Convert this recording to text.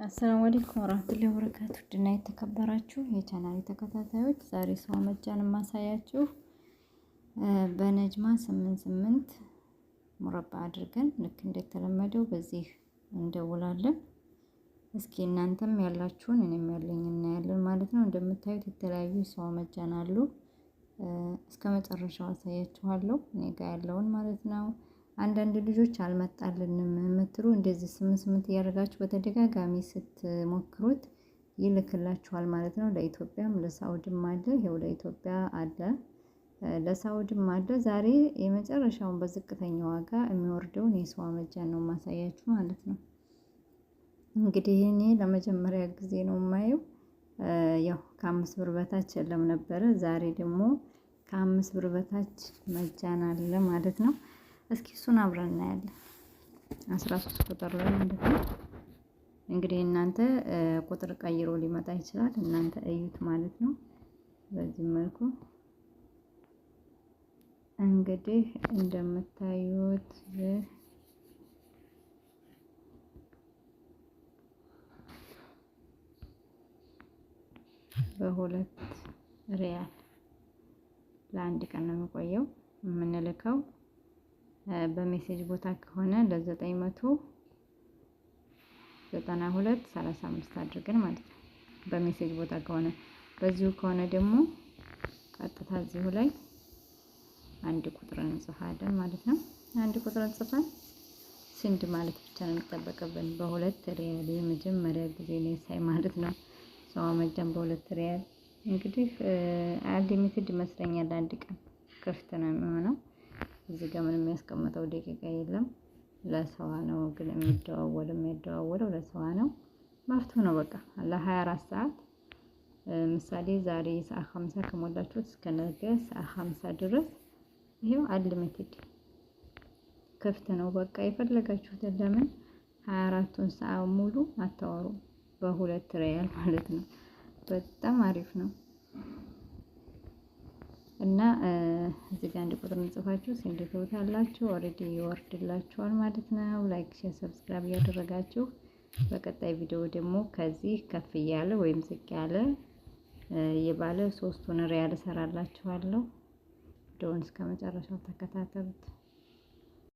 አሰላሙ አለይኩም ወራህመቱላሂ ወበረካቱ። ድና የተከበራችሁ የቻናሌ ተከታታዮች ዛሬ ሰው መጃን ማሳያችሁ በነጅማ 88 ሙረባ አድርገን ልክ እንደተለመደው በዚህ እንደውላለን። እስኪ እናንተም ያላችሁን እኔም ያለኝ እናያለን ማለት ነው። እንደምታዩት የተለያዩ ሰው መጃን አሉ። እስከ መጨረሻው አሳያችኋለሁ እኔ ጋር ያለውን ማለት ነው። አንዳንድ ልጆች አልመጣልንም የምትሉ እንደዚህ 88 እያደረጋችሁ በተደጋጋሚ ስትሞክሩት ይልክላችኋል ማለት ነው። ለኢትዮጵያም ለሳውዲም አለ። ይኸው ለኢትዮጵያ አለ፣ ለሳውዲም አለ። ዛሬ የመጨረሻውን በዝቅተኛ ዋጋ የሚወርደውን የሰው መጃን ነው ማሳያችሁ ማለት ነው። እንግዲህ እኔ ለመጀመሪያ ጊዜ ነው የማየው። ያው ከ5 ብር በታች የለም ነበረ። ዛሬ ደግሞ ከ5 ብር በታች መጃን አለ ማለት ነው። እስኪ እሱን አብረን እናያለን። 13 ቁጥር ላይ ማለት ነው። እንግዲህ እናንተ ቁጥር ቀይሮ ሊመጣ ይችላል። እናንተ እዩት ማለት ነው። በዚህ መልኩ እንግዲህ እንደምታዩት በ2 ሪያል ለአንድ ቀን ነው የሚቆየው። የምንልከው በሜሴጅ ቦታ ከሆነ ለ992.35 አድርገን ማለት ነው። በሜሴጅ ቦታ ከሆነ በዚሁ ከሆነ ደግሞ ቀጥታ እዚሁ ላይ አንድ ቁጥር እንጽፋለን ማለት ነው። አንድ ቁጥር እንጽፈን ስንድ ማለት ብቻ ነው የሚጠበቅብን። በ2 ሪያል የመጀመሪያ ጊዜ ነው ሳይ ማለት ነው። ሰው መጃን በ2 ሪያል እንግዲህ አንሊሚትድ ይመስለኛል። አንድ ቀን ክፍት ነው የሚሆነው። እዚህ ጋር ምንም የሚያስቀምጠው ደቂቃ የለም። ለሰዋ ነው ግን የሚደዋወለው ለሰዋ ነው። መፍቱ ነው በቃ ለ24 ሰዓት። ምሳሌ ዛሬ ሰዓት 50 ከሞላችሁት እስከ ነገ ሰዓት 50 ድረስ ይሄው አንሊሚትድ ክፍት ነው። በቃ የፈለጋችሁትን ለምን 24ቱን ሰዓት ሙሉ አታወሩ። በ2 ሪያል ማለት ነው። በጣም አሪፍ ነው። እና እዚህ ጋር አንድ ቁጥር እንጽፋችሁ ሴንድ ትሉታላችሁ። ኦሬዲ ይወርድላችኋል ማለት ነው። ላይክ፣ ሼር፣ ሰብስክራይብ እያደረጋችሁ በቀጣይ ቪዲዮ ደግሞ ከዚህ ከፍ እያለ ወይም ዝቅ ያለ የባለ 3ቱን ሪያል እሰራላችኋለሁ። ቪዲዮውን እስከ መጨረሻው ተከታተሉት።